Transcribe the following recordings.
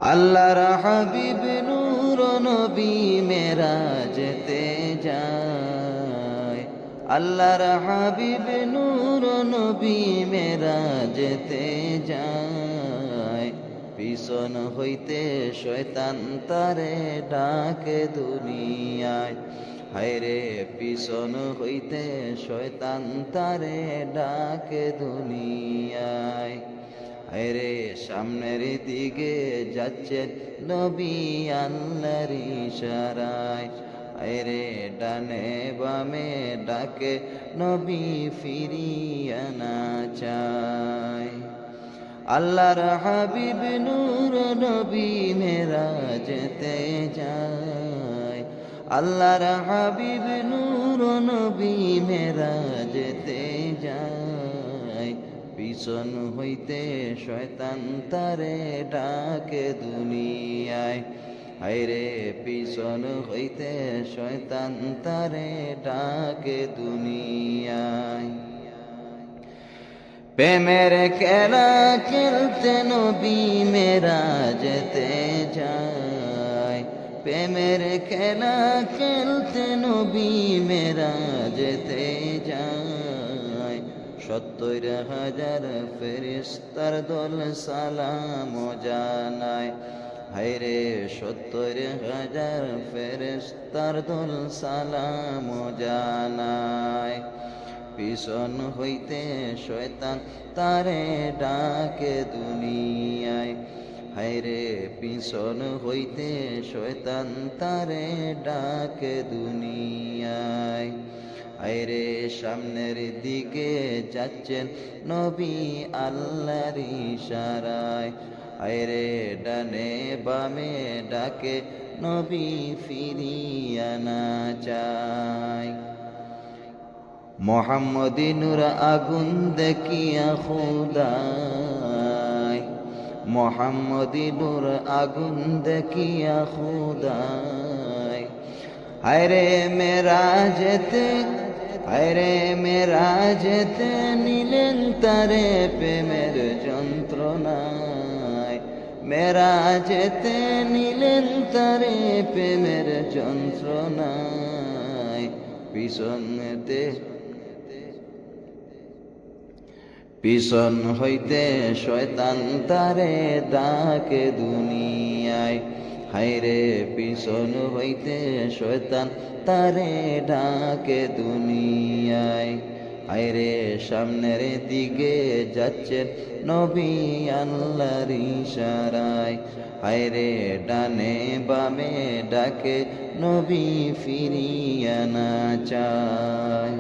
আল্লাহর হাবিব নূর নবী মেরাজতে যায়। আল্লাহর হাবিব নূর নবী মেরাজতে যায়। পিছন হইতে শয়তান তারে ডাকে দুনিয়ায়। হায়রে পিছন হইতে শয়তান তারে ডাকে দুনিয়ায়। হায়রে সামনের দিকে যাচ্ছেন নবী আল্লাহর ইশারায়। হায়রে ডানে বামে ডাকে নবী ফিরিয়া না চায়। আল্লাহর হাবিব নূর নবী মেরাজতে যায়। আল্লাহর হাবিব নূর নবী মেরাজতে যায়। পিছন হইতে শয়তান তারে ডাকে দুনিয়ায়। হায়রে পিছন হইতে শয়তান তারে ডাকে দুনিয়ায়। প্রেমের খেলা খেলতে নবী মেরাজতে যায়। প্রেমের খেলা খেলতে নবী মেরাজতে যায়। ৭০,০০০ ফেরেশতার দল সালাম জানায়। হায়রে ৭০,০০০ ফেরেশতার দল সালাম জানায়। পিছন হইতে শয়তান তারে ডাকে দুনিয়ায়। হায়রে পিছন হইতে শয়তান তারে ডাকে দুনিয়ায়। হায়রে সামনের দিকে যাচ্ছেন নবী আল্লাহর ইশারায়। হায়রে ডানে বামে ডাকে নবী ফিরিয়া না চায়। মোহাম্মদী নূর আগুন দেখিয়া খুদায়। মোহাম্মদী নূর আগুন দেখিয়া খুদায়। হায়রে মেরাজেতে হায়রে মেরাজেতে নিলেন তারে প্রেমের যন্ত্রণায়। মেরাজেতে নিলেন তারে প্রেমের যন্ত্রণায়। পিছন হইতে শয়তান তারে ডাকে দুনিয়ায়। হায়রে পিছন হইতে শয়তান তারে ডাকে দুনিয়ায়। হায়রে সামনের দিকে যাচ্ছেন নবী আল্লাহর ইশারায়। হায়রে ডানে বামে ডাকে নবী ফিরিয়া না চায়।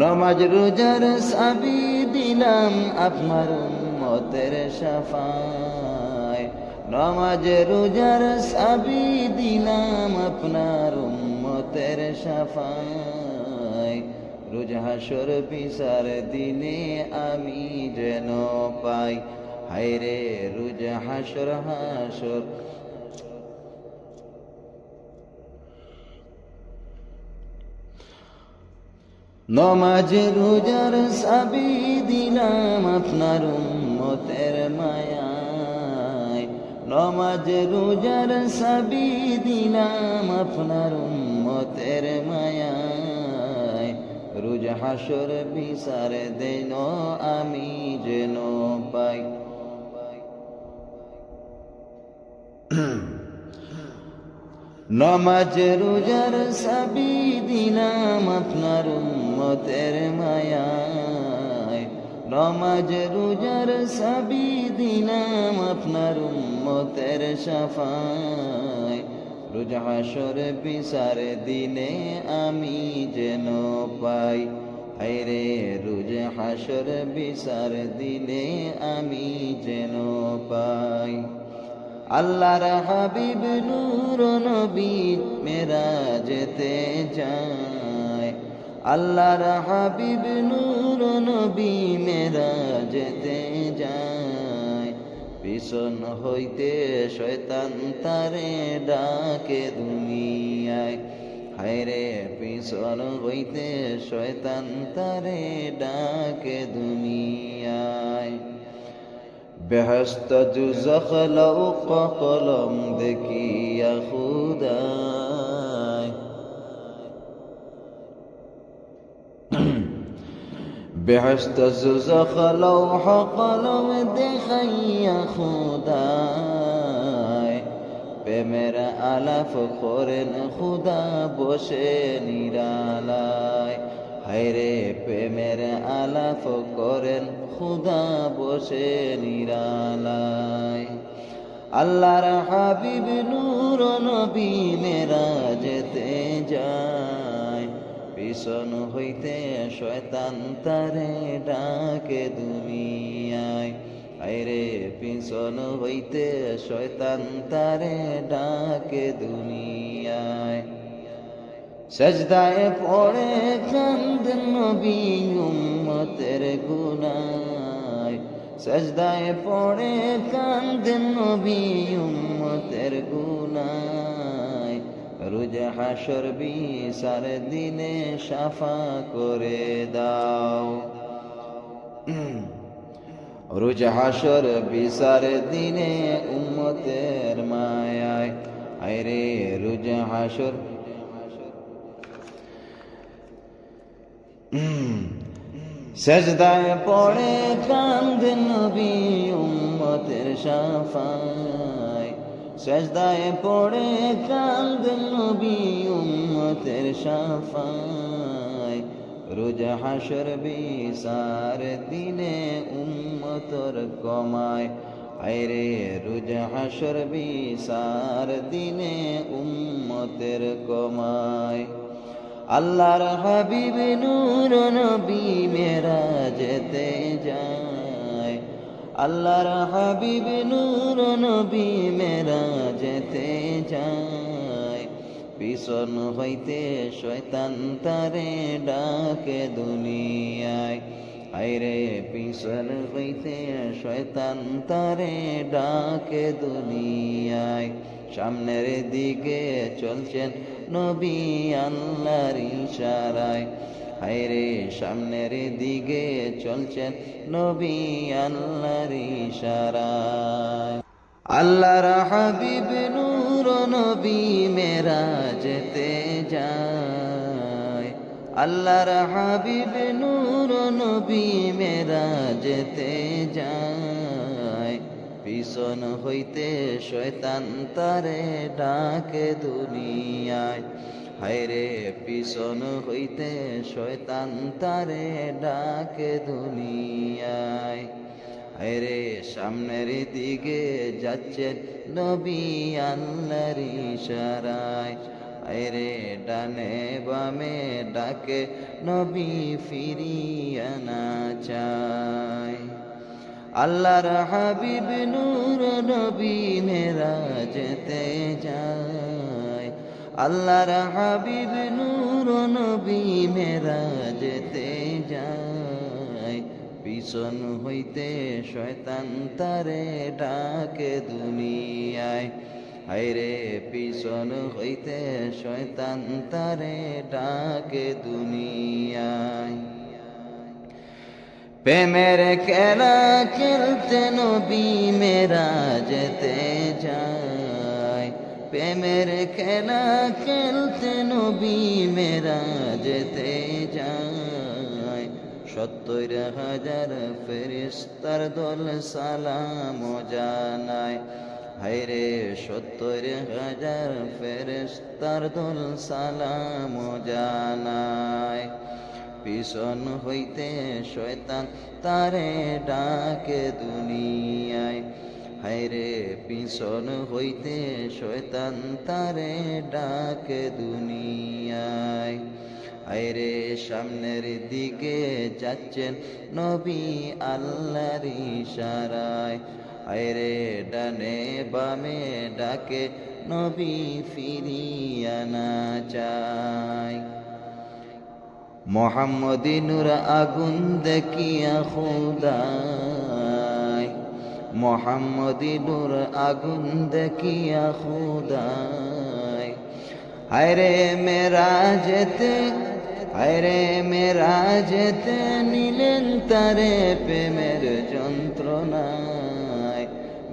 নমাজ রোজার সাবি দিলাম আপনার উম্মতের শাফায়। নমাজ রোজার সাবি দিলাম আপনার উম্মতের শাফায়। রোজ হাসর বিচার দিনে আমি যেন পাই। হায়রে রোজ হাসর নমাজ রোজার সাবি দিলাম আপনার উম্মতের মায়ায়। নমাজ রোজার সাবি দিলাম আপনার উম্মতের মায়ায়। রোজ হাসর বিচার দেন আমি যেন পাই। নমাজ রোজার সাবি দিলাম আপনার উম্মতের মায়ায়। নমাজ রোজার সাবি দিলাম আপনার উম্মতের শাফায়। রোজ হাসর বিচার দিনে আমি যেন পাই। হায়রে রোজ হাসর বিচার দিনে আমি যেন পাই। আল্লাহর হাবিব নূর নবী মেরাজতে যায়। আল্লাহর হাবিব নূর নবী মেরাজতে যায়। পিছন হইতে শয়তান তারে ডাকে দুনিয়ায়। হায়রে পিছন হইতে শয়তান তারে ডাকে দুনিয়ায়। বেহেশত দুজখ লৌক কলম দেখিয়া খুদায়, বেহেশত দুজখ লৌহ কলম দেখাইয়া খুদায়, প্রেমের আলাপ করেন খুদা বসে নিরালায়। হায়রে প্রেমের আলাপ করেন খুদা বসে নিরালায়। আল্লাহর হাবিব নূর নবী মেরাজেতে যায়, পিছন হইতে শয়তান তারে ডাকে দুনিয়ায়। আইরে পিছন হইতে শয়তান তারে ডাকে দুনিয়ায়। সেজদায় পড়ে কান্দেন নবী উম্মতের গুনায়, সেজদায় পড়ে কান্দেন নবী উম্মতের গুনায়। রোজ হাসর বিচার দিনে সাফা করে দাও, রোজ হাসর বিচার দিনে উম্মতের মায়ায়। আইরে রোজ হাসর সেজদায় পড়ে কান্দেন নবী উম্মতের শাফায়, সেজদায় পড়ে কান্দেন নবী উম্মতের শাফায়। রোজ হাসর বিচার দিনে উম্মতর কমায়। আইরে রোজ হাসর বিচার দিনে উম্মতের কমায়। আল্লাহর হাবিব নূর নবী মেরাজেতে যায়, আল্লাহর হাবিব নূর নবী মেরাজেতে যায়। পিছন হইতে শয়তান তারে ডাকে দুনিয়ায়। আইরে পিছন হইতে শয়তান তারে ডাকে দুনিয়ায়। সামনের দিকে চলছেন নবী আল্লাহর ইশারায়। হায়রে সামনের দিকে চলছেন নবী আল্লাহর ইশারায়। আল্লাহর হাবিব নূর নবী মেরাজেতে যায়, আল্লাহর হাবিব নূর নবী মেরাজেতে যায়। পিছন হইতে শয়তান তারে ডাকে দুনিয়ায়। হায়রে পিছন হইতে শয়তান তারে ডাকে দুনিয়ায়। হায়রে সামনের দিকে যাচ্ছেন নবী আল্লাহর ইশারায়। হায়রে ডানে বামে ডাকে নবী ফিরিয়া না চায়। আল্লাহর হাবিব নূর নবী মেরাজেতে যায়, আল্লাহর হাবিব নূর নবী মেরাজেতে যায়। পিছন হইতে শয়তান তারে ডাকে দুনিয়ায়। হায়রে পিছন হইতে শয়তান তারে ডাকে দুনিয়ায়। প্রেমের খেলা খেলতে নবী মেরাজেতে যায়, প্রেমের খেলা খেলতে নবী মেরাজেতে যায়। ৭০,০০০ ফেরেশতার দল সালাম জানায়। হায়রে ৭০,০০০ ফেরেশতার দল সালাম জানায়। পিছন হইতে শয়তান তারে ডাকে দুনিয়ায়। হায়রে পিছন হইতে শয়তান তারে ডাকে দুনিয়ায়। হায়রে সামনের দিকে যাচ্ছেন নবী আল্লাহর ইশারায়। হায়রে ডানে বামে ডাকে নবী ফিরিয়া না চায়। মোহাম্মদী নূর আগুন দেখিয়া খুদায়, মোহাম্মদী নূর আগুন দেখিয়া খুদায়। হায়রে মেরাজেতে, হায়রে মেরাজেতে নিলেন তারে প্রেমের যন্ত্রণায়।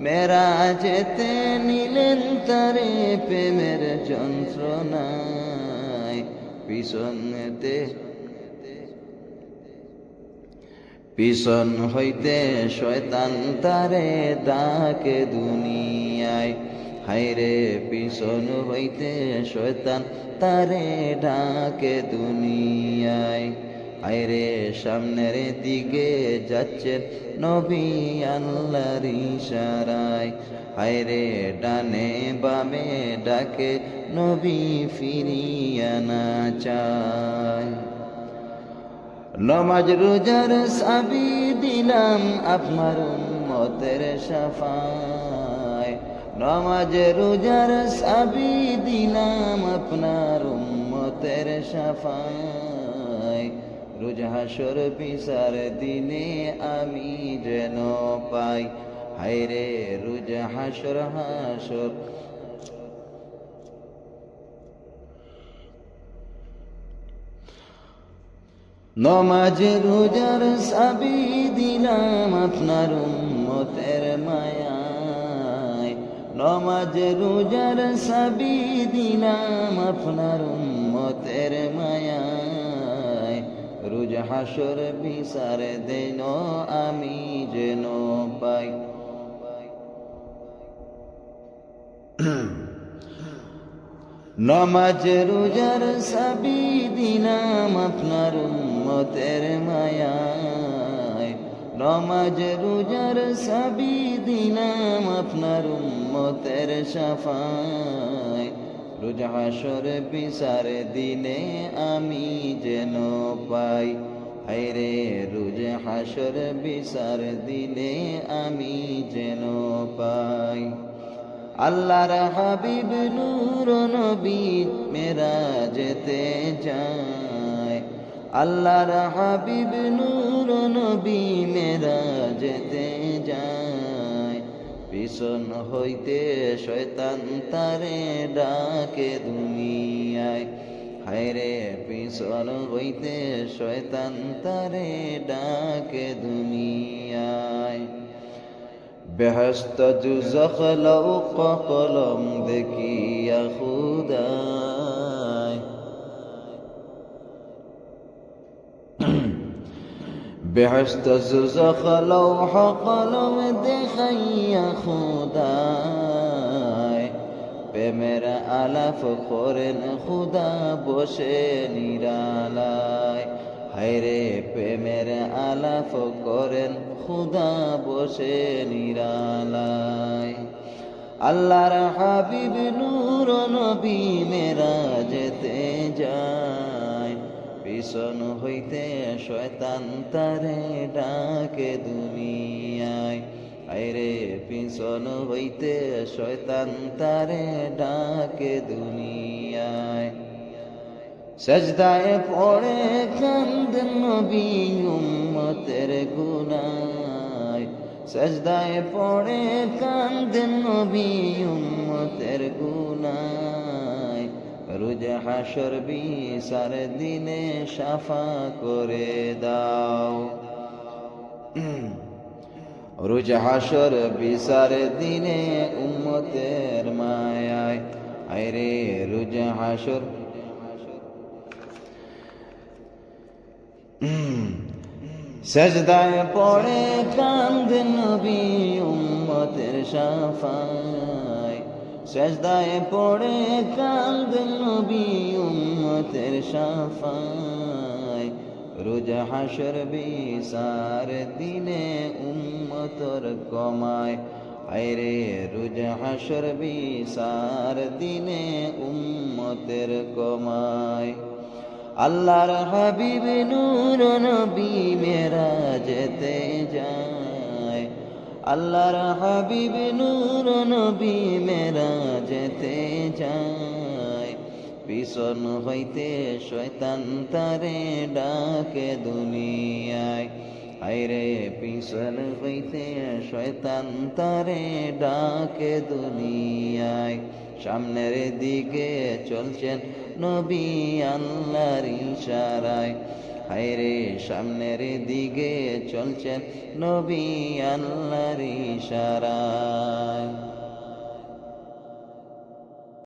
মেরাজেতে নিলেন তারে প্রেমের যন্ত্রণায়, পিছন হইতে শয়তান তারে ডাকে দুনিয়ায়। হায়রে পিছন হইতে শয়তান তারে ডাকে দুনিয়ায়। হায়রে সামনের দিকে যাচ্ছেন নবী আল্লাহর ইশারায়। হায়রে ডানে বামে ডাকে নবী ফিরিয়া না চায়। নমাজ রোজার সাবি দিলাম আপনার উম্মতের শাফায়। নমাজ রোজার সাবি দিলাম আপনার উম্মতের শাফায়। রোজ হাসর বিচার দিনে আমি যেন পাই। হায়রে রোজ হাসর নমাজ রোজার সাবি দিলাম আপনার উম্মতের মায়ায়। নমাজ রোজার সাবি দিলাম আপনার উম্মতের মায়ায়। রোজ হাসর বিচার দেন আমি যেন পাই। নমাজ রোজার সাবি দিলাম আপনার উম্মতের মায়ায়। নমাজ রোজার সাবি দিলাম আপনার উম্মতের শাফায়। রোজ হাসর বিচার দিনে আমি যেন পাই। হায়রে রোজ হাসর বিচার দিনে আমি যেন পাই। আল্লাহর হাবিব নূর নবী মেরাজেতে যায়। আল্লাহর হাবিব নূর নবী মেরাজেতে যায়। পিছন হইতে শয়তান তারে ডাকে দুনিয়ায়। হায়রে পিছন হইতে শয়তান তারে ডাকে দুনিয়ায়। বেহেশত দুজখ লৌক কলম দেখিয়া খুদায়। বেহেশত দুজখ লৌহ কলম দেখাইয়া খুদায়। প্রেমের আলাপ করেন খুদা বসে নিরালায়। হায়রে প্রেমের আলাপ করেন খুদা বসে নিরালায়। আল্লাহর হাবিব নূর নবী মেরাজেতে যায়। পিছন হইতে শয়তান তারে ডাকে দুনিয়ায়। হায়রে পিছন হইতে শয়তান তারে ডাকে দুনিয়ায়। সেজদায় পড়ে কান্দেন নবী উম্মতের গুনায়। সেজদায় পড়ে কান্দেন নবী উম্মতের গুনায়। রোজ হাসর বিচার দিনে শাফা করে দাও। রোজ হাসর বিচার দিনে উম্মতের মায়ায়। হায়রে রোজ হাসর সেজদায় পড়ে কান্দেন নবী উম্মতের শাফায়। সেজদায় পড়ে কান্দেন নবী উম্মতের শাফায়। রোজ হাসর বিচার দিনে উম্মতর কমায়। হায়রে রোজ হাসর বিচার দিনে উম্মতের কমায়। আল্লাহর হাবিব নূর নবী মেরাজেতে যায়। আল্লাহর হাবিব নূর নবী মেরাজেতে যায়। পিছন হইতে শয়তান তারে ডাকে দুনিয়ায়। হায়রে পিছন হইতে শয়তান তারে ডাকে দুনিয়ায়। সামনের দিকে চলছেন নবী আল্লাহর ইশারায়। হায়রে সামনের দিকে চলছেন নবী আল্লাহর ইশারায়।